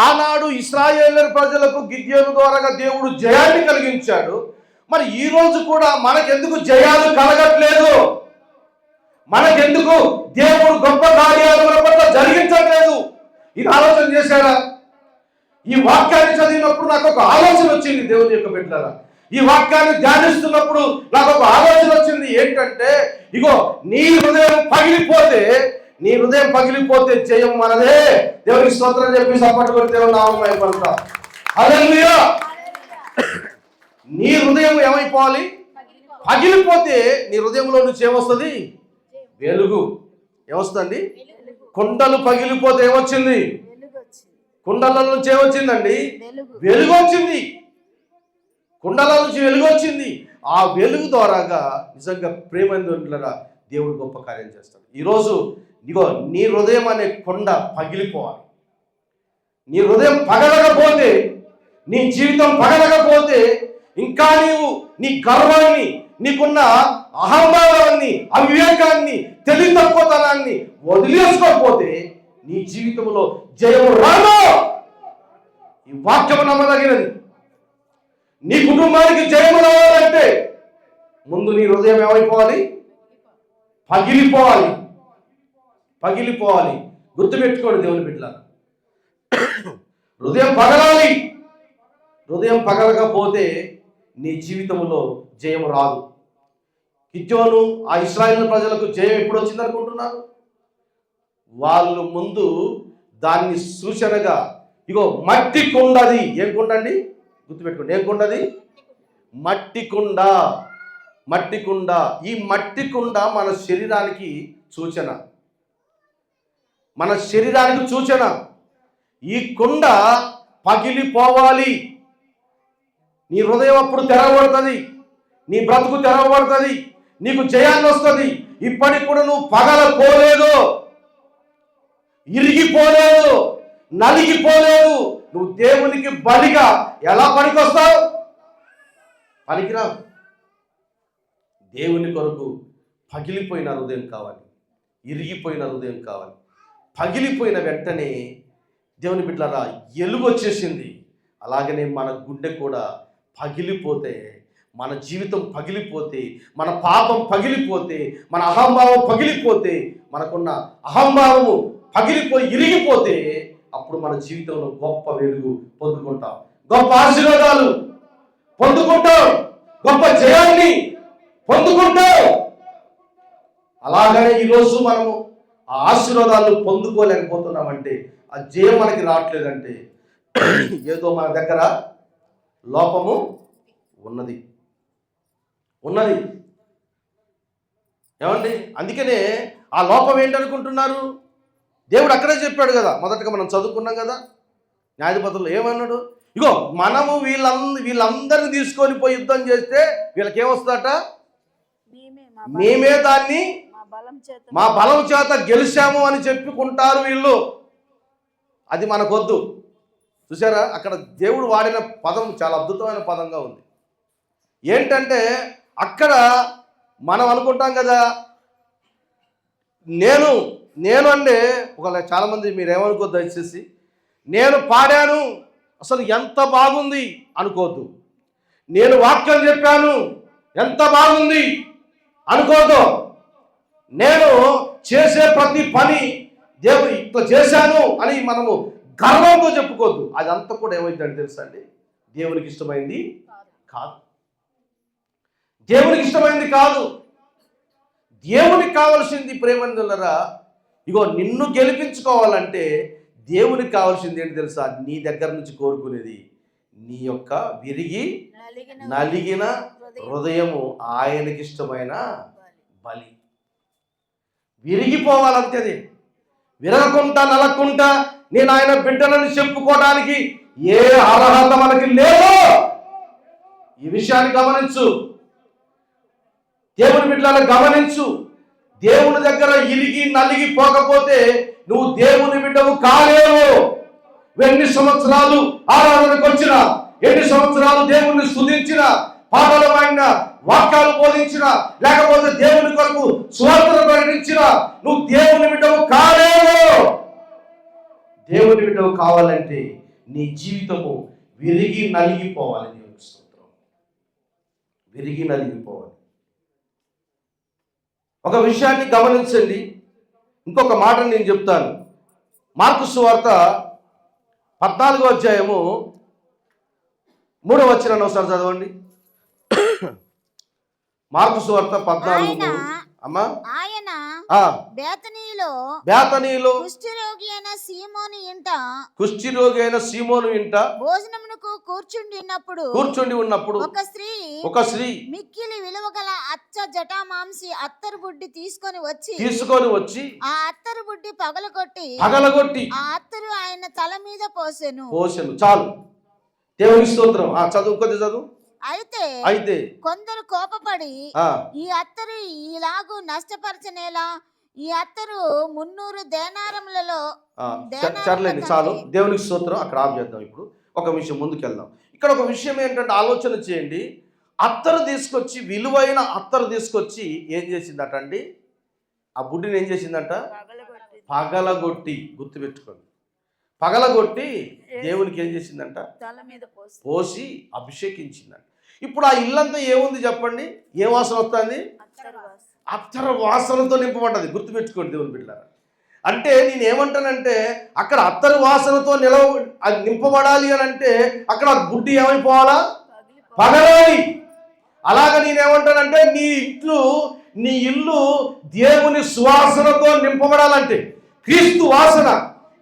ఆనాడు ఇశ్రాయేలు ప్రజలకు గిద్యోను ద్వారా దేవుడు జయాన్ని కలిగించాడు. మరి ఈ రోజు కూడా మనకెందుకు జయాలు కలగట్లేదు? మనకెందుకు దేవుడు గొప్ప కార్యాలు మన పట్ల జరిగించట్లేదు? ఇది ఆలోచన చేశారా? ఈ వాక్యాన్ని చదివినప్పుడు నాకు ఒక ఆలోచన వచ్చింది. దేవుని యొక్క బిడ్డలారా, ఈ వాక్యాన్ని ధ్యానిస్తున్నప్పుడు నాకు ఒక ఆలోచన వచ్చింది. ఏంటంటే, ఇగో నీ హృదయం పగిలిపోతే జయం మనదే. దేవునికి స్తోత్రం చెప్పి సపోర్ట్ కొడితే నామం పడతా. హల్లెలూయా. నీ హృదయం ఏమైపోవాలి? పగిలిపోతే నీ హృదయంలో నుంచి ఏమొస్తుంది? వెలుగు. ఏమొస్తుందండి? కుండలు పగిలిపోతే ఏమొచ్చింది? కుండల నుంచి ఏమొచ్చిందండి? వెలుగు వచ్చింది. కుండల నుంచి వెలుగు వచ్చింది. ఆ వెలుగు ద్వారాగా నిజంగా ప్రేమందులరా దేవుడు గొప్ప కార్యం చేస్తాడు. ఈరోజు ఇగో నీ హృదయం అనే కొండ పగిలిపోవాలి. నీ హృదయం పగలకపోతే, నీ జీవితం పగలకపోతే, ఇంకా నీవు నీ గర్వాన్ని, నీకున్న అహంభావాన్ని, అవివేకాన్ని, తెలివి తక్కువతనాన్ని వదిలేసుకోకపోతే నీ జీవితంలో జయము రాదు. ఈ వాక్యము నమ్మదగినది. నీ కుటుంబానికి జయము రావాలంటే ముందు నీ హృదయం ఏమైపోవాలి? పగిలిపోవాలి. గుర్తుపెట్టుకోండి దేవుని బిడ్డలారా, హృదయం పగలాలి. హృదయం పగలకపోతే నీ జీవితంలో జయం రాదు. గిద్యోను ఆ ఇశ్రాయేలు ప్రజలకు జయం ఎప్పుడు వచ్చింది అనుకుంటున్నారు? వాళ్ళు ముందు దాన్ని సూచనగా ఇగో మట్టి కుండది. ఏం కుండ అండి? గుర్తుపెట్టుకోండి, ఏం కుండది? మట్టి కుండ. ఈ మట్టి కుండ మన శరీరానికి సూచన. ఈ కుండ పగిలిపోవాలి. నీ హృదయం అప్పుడు తెరవబడుతుంది, నీ బ్రతుకు తెరవబడుతుంది, నీకు జయాన్ని వస్తుంది. ఇప్పటికి కూడా నువ్వు పగలపోలేదు, ఇరిగిపోలేదు, నలిగిపోలేదు. నువ్వు దేవునికి బలిగా ఎలా పనికొస్తావు? పనికిరావు. దేవుని కొరకు పగిలిపోయిన హృదయం కావాలి, ఇరిగిపోయిన హృదయం కావాలి. పగిలిపోయిన వెంటనే దేవుని బిడ్డలారా ఎలుగు వచ్చేసింది. అలాగనే మన గుండె కూడా పగిలిపోతే, మన జీవితం పగిలిపోతే, మన పాపం పగిలిపోతే, మన అహంభావం పగిలిపోతే, మనకున్న అహంభావము పగిలిపోయి ఇరిగిపోతే, అప్పుడు మన జీవితంలో గొప్ప వెలుగు పొందుకుంటాం, గొప్ప ఆశీర్వాదాలు పొందుకుంటాం, గొప్ప జయాన్ని పొందుకుంటాం. అలాగనే ఈరోజు మనము ఆ ఆశీర్వాదాలు పొందుకోలేకపోతున్నామంటే, ఆ జయం మనకి రావట్లేదంటే ఏదో మన దగ్గర లోపము ఉన్నది. ఏమండి? అందుకనే ఆ లోపం ఏంటనుకుంటున్నారు? దేవుడు అక్కడే చెప్పాడు కదా, మొదటగా మనం చదువుకున్నాం కదా, న్యాయాధిపతులు ఏమన్నాడు? ఇగో మనము వీళ్ళందరినీ తీసుకొని పోయి యుద్ధం చేస్తే వీళ్ళకేమొస్తుందట? మేమే దాన్ని మా బలం చేత గెలిచాము అని చెప్పుకుంటారు వీళ్ళు. అది మనకొద్దు. చూసారా, అక్కడ దేవుడు వాడిన పదం చాలా అద్భుతమైన పదంగా ఉంది. ఏంటంటే అక్కడ మనం అనుకుంటాం కదా, నేను అంటే ఒకవేళ చాలామంది మీరు ఏమనుకోద్దు దయచేసి, నేను పాడాను అసలు ఎంత బాగుంది అనుకోవద్దు. నేను వాక్యం చెప్పాను ఎంత బాగుంది అనుకోవద్దు. నేను చేసే ప్రతి పని దేవుడు ఇట్లా చేశాను అని మనము గర్వంతో చెప్పుకోవద్దు. అదంతా కూడా ఏమైందంటే తెలుసా అండి, దేవునికి ఇష్టమైంది కాదు. దేవునికి ఇష్టమైంది కాదు. దేవునికి కావాల్సింది ప్రేమందులరా, ఇగో నిన్ను గెలిపించుకోవాలంటే దేవునికి కావాల్సింది ఏంటి తెలుసా? నీ దగ్గర నుంచి కోరుకునేది నీ యొక్క విరిగి నలిగిన హృదయము ఆయనకి ఇష్టమైన బలి. విరిగిపోవాలంతే. విరగకుండా నలగకుండా నేను ఆయన బిడ్డలను చెప్పుకోవడానికి ఏ అర్హత మనకి లేదు. ఈ విషయాన్ని గమనించు, దేవుని బిడ్డలను గమనించు. దేవుని దగ్గర ఇరిగి నలిగి పోకపోతే నువ్వు దేవుని బిడ్డవు కాలేవు. ఎన్ని సంవత్సరాలు ఆరాధనకు వచ్చినా, ఎన్ని సంవత్సరాలు దేవుణ్ణి స్తుతించిన, పాటలు పాడిన, వాక్యాలు బోధించిన, లేకపోతే దేవుని కొరకు సువార్తను ప్రకటించిన, నువ్వు దేవుని బిడ్డవు కాలేవు. దేవుని బిడ్డవు కావాలంటే నీ జీవితము విరిగి నలిగిపోవాలి. దేవుని స్తోత్రం. విరిగి నలిగిపోవాలి. ఒక విషయాన్ని గమనించండి. ఇంకొక మాట నేను చెప్తాను. మార్కు సువార్త 14వ అధ్యాయము 3వ వచనాన్ని ఒకసారి చదవండి. మార్కు సువార్త 14. అమ్మా, ఆయన బేతనీలో కుష్ఠరోగి అయిన సీమోను ఇంట భోజనమునకు కూర్చుండి ఉన్నప్పుడు ఒక స్త్రీ మిక్కిలి విలువగల అచ్చ జటామాంసి అత్తరు బుడ్డి తీసుకొని వచ్చి ఆ అత్తరు బుడ్డి పగలగొట్టి ఆ అత్తరు ఆయన తల మీద పోసెను. చాలు. దేవుని స్తోత్రం. చదువు. అయితే కొందరు కోపపడి ఈ అత్తరు ఇలాగూ నష్టపరచనేలా, ఈ అత్తరు 300 దేనారములలో. సర్లేండి, చాలు. దేవునికి స్తోత్రం. అక్కడ ఆఫ్ చేద్దాం. ఇప్పుడు ఒక విషయం ముందుకెళ్దాం. ఇక్కడ ఒక విషయం ఏంటంటే ఆలోచన చేయండి. అత్తరు తీసుకొచ్చి, విలువైన అత్తరు తీసుకొచ్చి ఏం చేసిందట అండి? ఆ బుడ్డిని ఏం చేసిందట? పగలగొట్టి. గుర్తుపెట్టుకోండి, పగలగొట్టి దేవునికి ఏం చేసిందంట? పోసి అభిషేకించిందంట. ఇప్పుడు ఆ ఇల్లంతా ఏముంది చెప్పండి? ఏ వాసన వస్తుంది? అత్తర వాసనతో నింపబడ్డది. గుర్తుపెట్టుకోండి దేవుని బిడ్డలారా. అంటే నేనేమంటానంటే అక్కడ అత్తరు వాసనతో నింపబడాలి అని అంటే అక్కడ బుడ్డి ఏమైపోవాలా? పగలాలి. అలాగ నేనేమంటానంటే నీ ఇల్లు దేవుని సువాసనతో నింపబడాలంటే, క్రీస్తు వాసన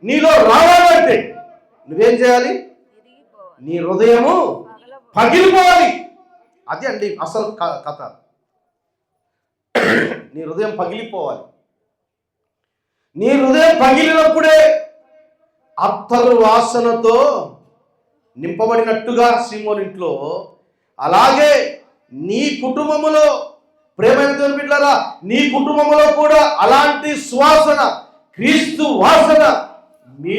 నీలో రావాలంటే నువ్వేం చేయాలి? నీ హృదయము పగిలిపోవాలి. అది అండి అసలు కథ. నీ హృదయం పగిలిపోవాలి. నీ హృదయం పగిలినప్పుడే అత్తరు వాసనతో నింపబడినట్టుగా సీమోను ఇంట్లో, అలాగే నీ కుటుంబములో, ప్రేమైన దేవుని బిడ్డలారా, నీ కుటుంబంలో కూడా అలాంటి సువాసన, క్రీస్తు వాసన మీ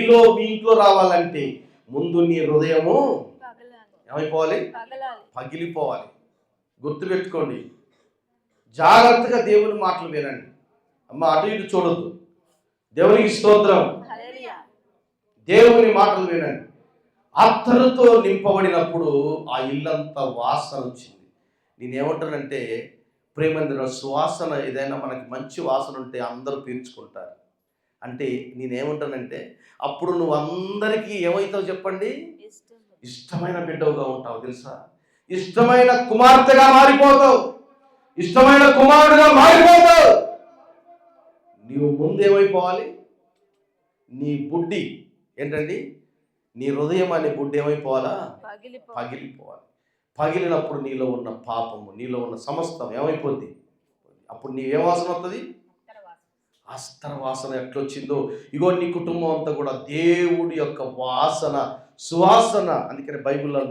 ఇంట్లో రావాలంటే ముందు నీ హృదయము ఏమైపోవాలి? పగిలిపోవాలి. గుర్తుపెట్టుకోండి. జాగ్రత్తగా దేవుని మాటలు వినండి. అమ్మ, అటు ఇటు చూడొద్దు. దేవునికి స్తోత్రం. దేవుని మాటలు వినండి. అత్తరుతో నింపబడినప్పుడు ఆ ఇల్లంతా వాసన వచ్చింది. నేనేమంటానంటే ప్రేమందిర సువాసన ఏదైనా మనకి మంచి వాసన ఉంటే అందరూ పీల్చుకుంటారు. అంటే నేనేమంటానంటే అప్పుడు నువ్వు అందరికీ ఏమవుతావు చెప్పండి? ఇష్టమైన బిడ్డవుగా ఉంటావు. తెలుసా? ఇష్టమైన కుమార్తెగా మారిపోతావు, ఇష్టమైన కుమారుడుగా మారిపోతావు. నీవు ముందేమైపోవాలి? నీ బుడ్డి ఏంటండి? నీ హృదయం అనే బుడ్డి ఏమైపోవాలా? పగిలిపోవాలి. పగిలినప్పుడు నీలో ఉన్న పాపము, నీలో ఉన్న సమస్తం ఏమైపోద్ది? అప్పుడు నీవేం వాసన వస్తుంది? అస్తర వాసన ఎట్లొచ్చిందో ఇగో నీ కుటుంబం అంతా కూడా దేవుడి యొక్క వాసన, సువాసన. అందుకనే బైబిల్లో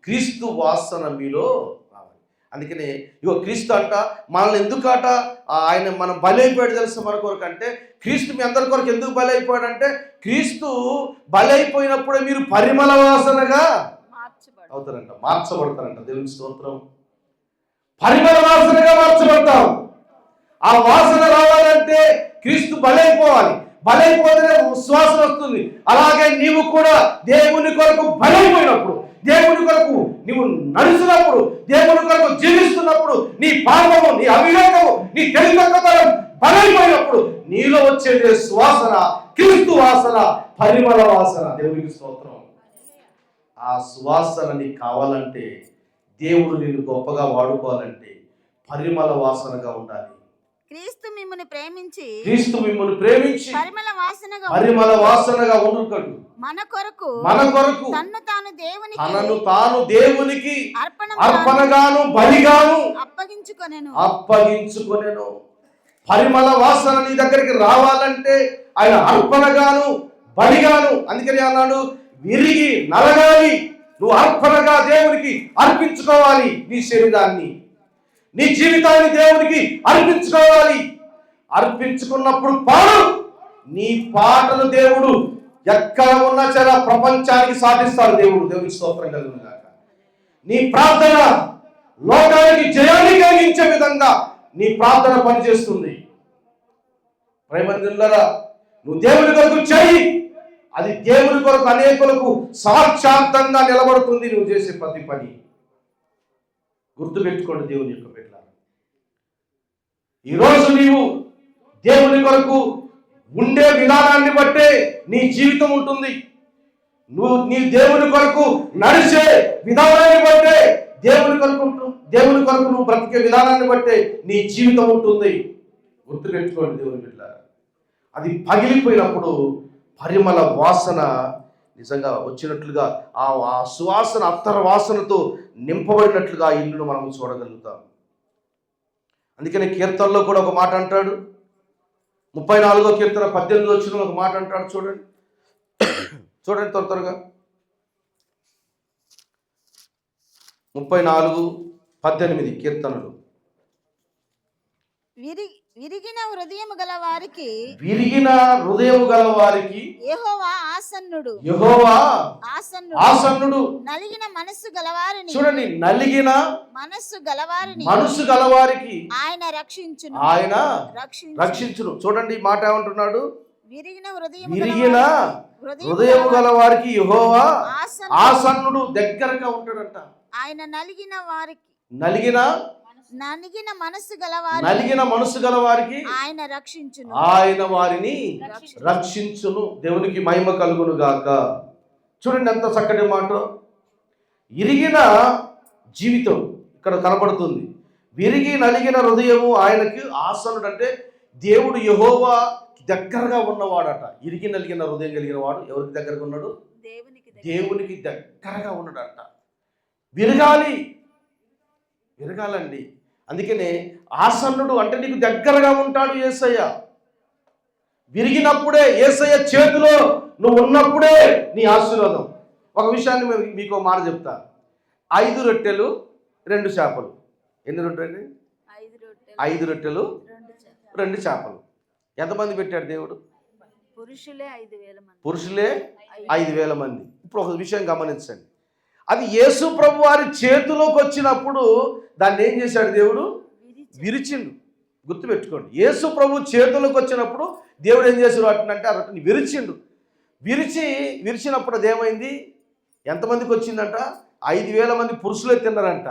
క్రీస్తు వాసన మీలో రావాలి. అందుకనే ఇగో క్రీస్తు అంట మనల్ని ఎందుకట ఆయన మనం బలైపోయాడు తెలుసు మన కొరకు అంటే, క్రీస్తు మీ అందరి కొరకు ఎందుకు బలైపోయాడు అంటే, క్రీస్తు బలైపోయినప్పుడే మీరు పరిమళ వాసనగా అవుతారంట, మార్చబడతారంట. దేవుని స్తోత్రం. పరిమళ వాసనగా మార్చబడతాం. ఆ వాసన రావాలంటే క్రీస్తు బలైపోవాలి. బలైపోతేనే సువాసన వస్తుంది. అలాగే నీవు కూడా దేవుని కొరకు బలైపోయినప్పుడు, దేవుని కొరకు నీవు నడిచినప్పుడు, దేవుని కొరకు జీవిస్తున్నప్పుడు, నీ పాపము, నీ అవివేకము, నీ తెలివితక్కువతనం బలైపోయినప్పుడు నీలో వచ్చేదే సువాసన, క్రీస్తు వాసన, పరిమళ వాసన. దేవునికి స్తోత్రం. ఆ సువాసన నీకు కావాలంటే, దేవుడు నిన్ను గొప్పగా వాడుకోవాలంటే పరిమళ వాసనగా ఉండాలి. క్రీస్తు మిమ్మును ప్రేమించి పరిమళ వాసనగా ఉండుకడు. మన కొరకు తనను తాను దేవునికి అర్పణగాను బలిగాను అప్పగించుకొనెను. పరిమళ వాసన నీ దగ్గరికి రావాలంటే ఆయన అర్పణగాను బలిగాను. అందుకని అన్నాడు, విరిగి నలగాలి. నువ్వు అర్పణగా దేవునికి అర్పించుకోవాలి. నీ శరీరాన్ని, నీ జీవితాన్ని దేవునికి అర్పించుకోవాలి. అర్పించుకున్నప్పుడు పాడు. నీ పాటను దేవుడు ఎక్కడ ఉన్నా చాలా ప్రపంచానికి సాధిస్తాడు. దేవునికి స్తోత్రం కలుగును గాక. నీ ప్రార్థన లోకానికి జయాన్ని కలిగించే విధంగా నీ ప్రార్థన పనిచేస్తుంది. ప్రేమనులారా, నువ్వు దేవుని కొరకు చెయ్యి. అది దేవుని కొరకు అనేకులకు సాక్షాత్తంగా నిలబడుతుంది. నువ్వు చేసే ప్రతి పని గుర్తుపెట్టుకోండి. దేవుని యొక్క బిడ్డలారా, ఈరోజు నీవు దేవుని కొరకు ఉండే విధానాన్ని బట్టే నీ జీవితం ఉంటుంది. నీ దేవుని కొరకు నడిచే విధానాన్ని బట్టే దేవుని కొరకు నువ్వు బ్రతికే విధానాన్ని బట్టే నీ జీవితం ఉంటుంది. గుర్తుపెట్టుకోండి దేవుని బిడ్డలారా. అది పగిలిపోయినప్పుడు పరిమళ వాసన నిజంగా వచ్చినట్లుగా, ఆ సువాసన అత్తర వాసనతో నింపబడినట్లుగా ఆ ఇల్లును మనం చూడగలుగుతాం. అందుకని కీర్తనలో కూడా ఒక మాట అంటాడు. 34వ కీర్తన 18వ వచనంలో ఒక మాట అంటాడు. చూడండి త్వరగా. 34:18 కీర్తనలు. విరిగిన హృదయము గల వారికి యెహోవా ఆసన్నుడు. నలిగిన మనస్సు గలవారిని, చూడండి, నలిగిన మనస్సు గలవారికి ఆయన రక్షించును. చూడండి మాట ఏమంటున్నాడు, విరిగిన హృదయము గలవారికి యెహోవా ఆసన్నుడు, దగ్గరగా ఉంటాడంట. ఆయన నలిగిన మనస్సు గలవారికి ఆయన వారిని రక్షించును. దేవునికి మహిమ కలుగును గాక. చూడండి ఎంత చక్కటి మాట. ఇరిగిన జీవితం ఇక్కడ కనపడుతుంది. విరిగి నలిగిన హృదయము ఆయనకి ఆసనుడు. అంటే దేవుడు యెహోవా దగ్గరగా ఉన్నవాడట. ఇరిగి నలిగిన హృదయం కలిగిన వాడు ఎవరికి దగ్గరగా ఉన్నాడు? దేవునికి దగ్గరగా ఉన్నాడట. విరగాలండి. అందుకనే ఆసన్నుడు అంటే నీకు దగ్గరగా ఉంటాడు యేసయ్య. విరిగినప్పుడే, యేసయ్య చేతిలో నువ్వు ఉన్నప్పుడే నీ ఆశీర్వాదం. ఒక విషయాన్ని మీకు మాట చెప్తా. 5 రొట్టెలు 2 చేపలు. ఎన్ని రొట్టెలు? 5 రొట్టెలు 2 చేపలు. ఎంతమంది పెట్టాడు దేవుడు? పురుషులే 5,000 మంది. ఇప్పుడు ఒక విషయం గమనించండి. అది యేసు ప్రభు వారి చేతిలోకి వచ్చినప్పుడు దాన్ని ఏం చేశాడు దేవుడు? విరిచిండు. గుర్తుపెట్టుకోండి, యేసు ప్రభు చేతిలోకి వచ్చినప్పుడు దేవుడు ఏం చేశాడు అంటే ఆ రొట్టెని విరిచిండు. విరిచినప్పుడు అదేమైంది? ఎంతమందికి వచ్చిందంట? 5,000 మంది పురుషులే తిన్నారంట.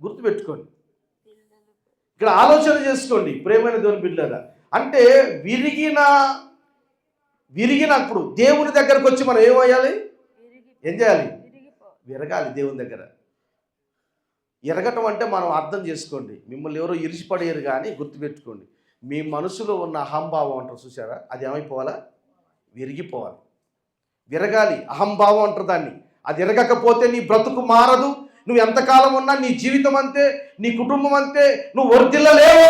గుర్తుపెట్టుకోండి. ఇక్కడ ఆలోచన చేసుకోండి ప్రేమైన దేవుని బిడ్డలారా. అంటే విరిగినప్పుడు దేవుని దగ్గరకు వచ్చి మనం ఏమయ్యాలి? ఏం చేయాలి? విరగాలి దేవుని దగ్గర. ఎరగటం అంటే మనం అర్థం చేసుకోండి, మిమ్మల్ని ఎవరో ఇరిచిపడేయరు. కానీ గుర్తుపెట్టుకోండి, మీ మనసులో ఉన్న అహంభావం అంటారు చూసారా, అది ఏమైపోవాలా? విరిగిపోవాలి, విరగాలి. అహంభావం అంటారు దాన్ని. అది ఎరగకపోతే నీ బ్రతుకు మారదు. నువ్వు ఎంతకాలం ఉన్నా నీ జీవితం అంతే, నీ కుటుంబం అంతే. నువ్వు వర్ధిల్లలేవు,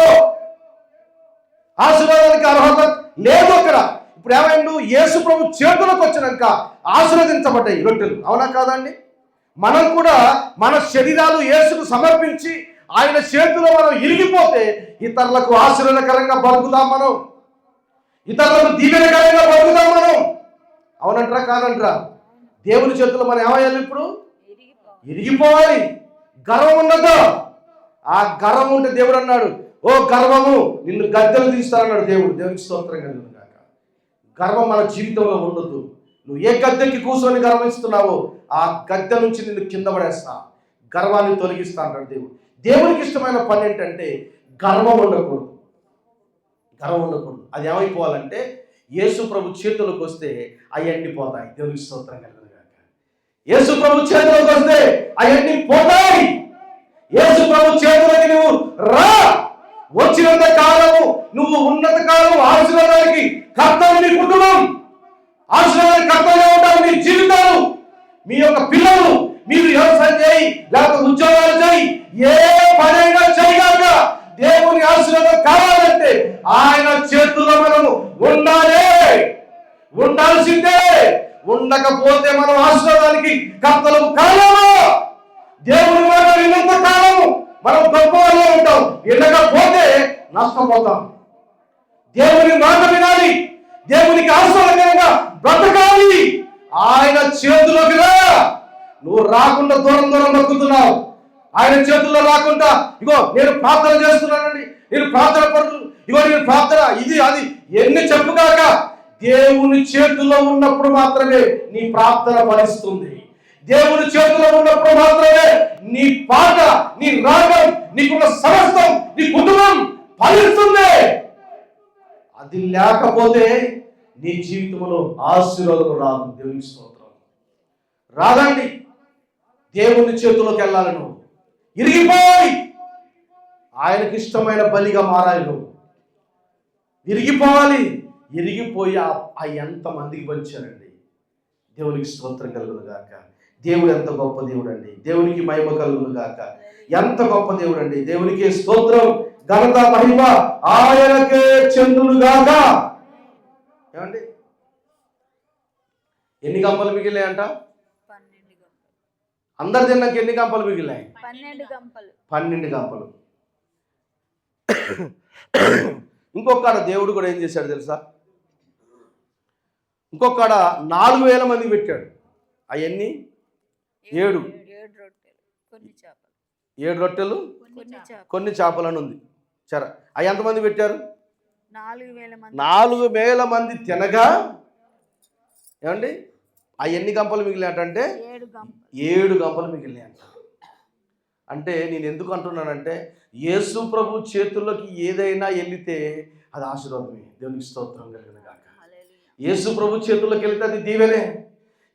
ఆశీర్వాదానికి అర్హత లేదు అక్కడ. ఇప్పుడు ఏమైండు? యేసు ప్రభు చేతులకు వచ్చినాక ఆశీర్వదించబడ్డాయి రొట్టెలు. అవునా కాదండి? మనం కూడా మన శరీరాలు యేసుకు సమర్పించి ఆయన చేతిలో మనం ఇరిగిపోతే ఇతరులకు ఆశీర్వాదకరంగా బతుకుతాం మనం, ఇతరులకు దీవెనకరంగా బతుకుతాం మనం. అవునంటారా కాదంటారా? దేవుని చేతుల్లో మనం ఏమయ్యాలి? ఇప్పుడు ఇరిగిపోవాలి. గర్వం ఉండదు. ఆ గర్వం ఉంటే దేవుడు అన్నాడు, ఓ గర్వము నిన్ను గద్దెలు తీస్తానన్నాడు దేవుడు. దేవునికి స్తోత్రం కలుగును గాక. గర్వం మన జీవితంలో ఉండొద్దు. నువ్వు ఏ గద్దెకి కూర్చొని గర్విస్తున్నావో ఆ గద్దె నుంచి నిన్ను కింద పడేస్తా, గర్వాన్ని తొలగిస్తా అంటాడు దేవుడు. దేవునికి ఇష్టమైన పని ఏంటంటే గర్వం ఉండకూడదు. గర్వం ఉండకూడదు. అది ఏమైపోవాలంటే యేసు ప్రభు చేతులకు వస్తే అవన్నీ పోతాయి. దేవునికి స్తోత్రం కలుగును గాక. యేసు ప్రభు చేతులకు వస్తే అవన్నీ పోతాయి. యేసు ప్రభు చేతులకి నువ్వు రా, వచ్చినంత కాలము నువ్వు ఉన్నత కాలం ఆశీర్వాదానికి కర్తవ్యం, నీ కుటుంబం ఆశీర్వాదానికి కర్తవ్యం ఉంటారు. మీ జీవితాలు, మీ యొక్క పిల్లలు, మీరు వ్యవసాయం చేయి లేకపోతే ఉద్యోగాలు చేయి, ఏ పనైనా చేయగాక దేవుని ఆశీర్వాదం కావాలంటే ఆయన చేతుల్లో మనము ఉండాల్సిందే. ఉండకపోతే మనం ఆశీర్వాదానికి కర్తలు కాలము. దేవుని మాట విన్నంత కాలము మనం గొప్ప వాళ్ళే ఉంటాం, వినకపోతే నష్టపోతాం. దేవుని మాట వినాలి, దేవునికి ఆశీర్వాదకరంగా బ్రతకాలి. ఆయన చేతుల్లోకి రా. నువ్వు రాకుండా దూరం దూరం నొక్కుతున్నావు. ఆయన చేతుల్లో రాకుండా ఇగో నేను ప్రార్థన చేస్తున్నానండి, నేను ప్రార్థన పడుతు, ఇగో నేను ప్రార్థన ఇది అది ఎన్ని చెప్పుగాక దేవుని చేతుల్లో ఉన్నప్పుడు మాత్రమే నీ ప్రార్థన ఫలిస్తుంది. దేవుని చేతుల్లో ఉన్నప్పుడు మాత్రమే నీ పాట, నీ రాగం, నీకున్న సమస్తం, నీ కుటుంబం ఫలిస్తుంది. అది లేకపోతే నీ జీవితంలో ఆశీర్వాదం రాదు. దేవుని స్తోత్రం. రాదండి. దేవుని చేతుల్లోకి వెళ్ళాలి. నువ్వు ఇరిగిపోయి ఆయనకి ఇష్టమైన బలిగా మారాలి. నువ్వు విరిగిపోవాలి. ఇరిగిపోయి ఆ ఎంతమందికి పంచారండి. దేవునికి స్తోత్రం కలుగును గాక. దేవుడు ఎంత గొప్ప దేవుడు అండి. దేవునికి మహిమ కలుగును గాక. ఎంత గొప్ప దేవుడు అండి. దేవునికి స్తోత్రం, ఘనత, మహిమ ఆయనకే చెందును గాక. ఏమండి, ఎన్ని గంపలు మిగిలినాయంట? అందరు తిన్నాక ఎన్ని గంపలు మిగిలినాయి? 12 గంపలు. ఇంకొకడ దేవుడు కూడా ఏం చేశాడు తెలుసా? ఇంకొకడ 4000 మందికి పెట్టాడు. అవన్నీ 7 రొట్టెలు కొన్ని చేపలు అని ఉంది. సరే, అవి ఎంతమంది పెట్టారు? 4000 మంది తినగా ఏమండి ఆ ఎన్ని గంపలు మిగిలినట్టంటే 7 గంపలు మిగిలినాయంట. అంటే నేను ఎందుకు అంటున్నానంటే యేసు ప్రభు చేతుల్లోకి ఏదైనా వెళితే అది ఆశీర్వాదమే. దేవునికి స్తోత్రం కలుగును గాక. యేసు ప్రభు చేతుల్లోకి వెళితే అది దీవెనే.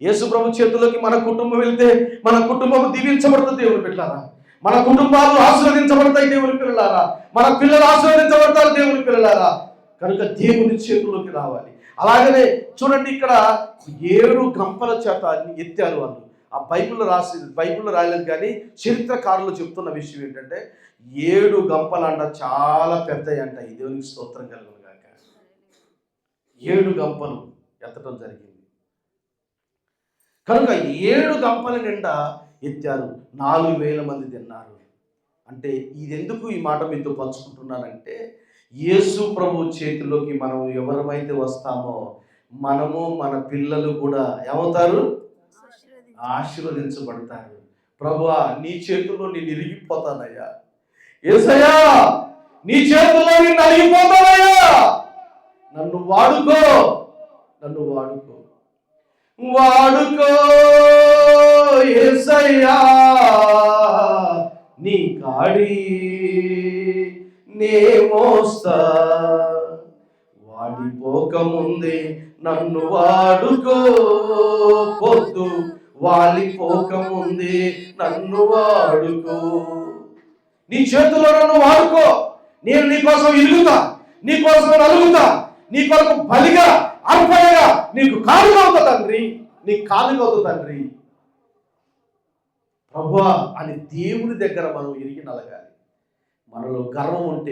యేసు ప్రభు చేతుల్లోకి మన కుటుంబం వెళితే మన కుటుంబం దీవించబడుతుంది. దేవుని పిల్లలారా, మన కుటుంబాలు ఆశీర్వదించబడతాయి. దేవుని పిల్లలారా, మన పిల్లలు ఆశీర్వదించబడతారు. దేవుని పిల్లలారా, కనుక దేవుని చేతుల్లోకి రావాలి. అలాగనే చూడండి, ఇక్కడ 7 గంపల చేత ఎత్తారు వాళ్ళు. ఆ బైబిల్లో రాయలేదు కానీ చరిత్రకారులు చెప్తున్న విషయం ఏంటంటే 7 గంపలు అంట చాలా పెద్దవి అంట. ఈ దేవునికి స్తోత్రం కలుగును గాక. 7 గంపలు ఎత్తడం జరిగింది. కనుక 7 గంపల నిండా ఎత్తారు. 4000 మంది తిన్నారు. అంటే ఇదెందుకు ఈ మాట మీతో పంచుకుంటున్నానంటే యేసు ప్రభు చేతిలోకి మనం ఎవరమైతే వస్తామో మనము మన పిల్లలు కూడా ఏమవుతారు? ఆశీర్వదించబడతారు. ప్రభువా, నీ చేతుల్లో నేను ఇరిగిపోతానయ్యా. యేసయ్యా, నీ చేతుల్లో నేను నలిగిపోతానయ్యా. నన్ను వాడుకో యేసయ్యా, నీ కాడి నే మోస్తా. వాడిపోకముందే నన్ను వాడుకో, పొద్దు వాలిపోకముందే నన్ను వాడుకో. నీ చేతిలో నన్ను వాడుకో. నేను నీ కోసం ఇరుగుతా, నీ కోసం నలుగుతా, నీ కొరకు బలిగా అర్పణగా నీకు కాలుగా అవుతా తండ్రి, నీకు కాలుగా అవుతా తండ్రి ప్రభువా అని దేవుని దగ్గర మనం ఇరిగి నలగాలి. మనలో గర్వం ఉంటే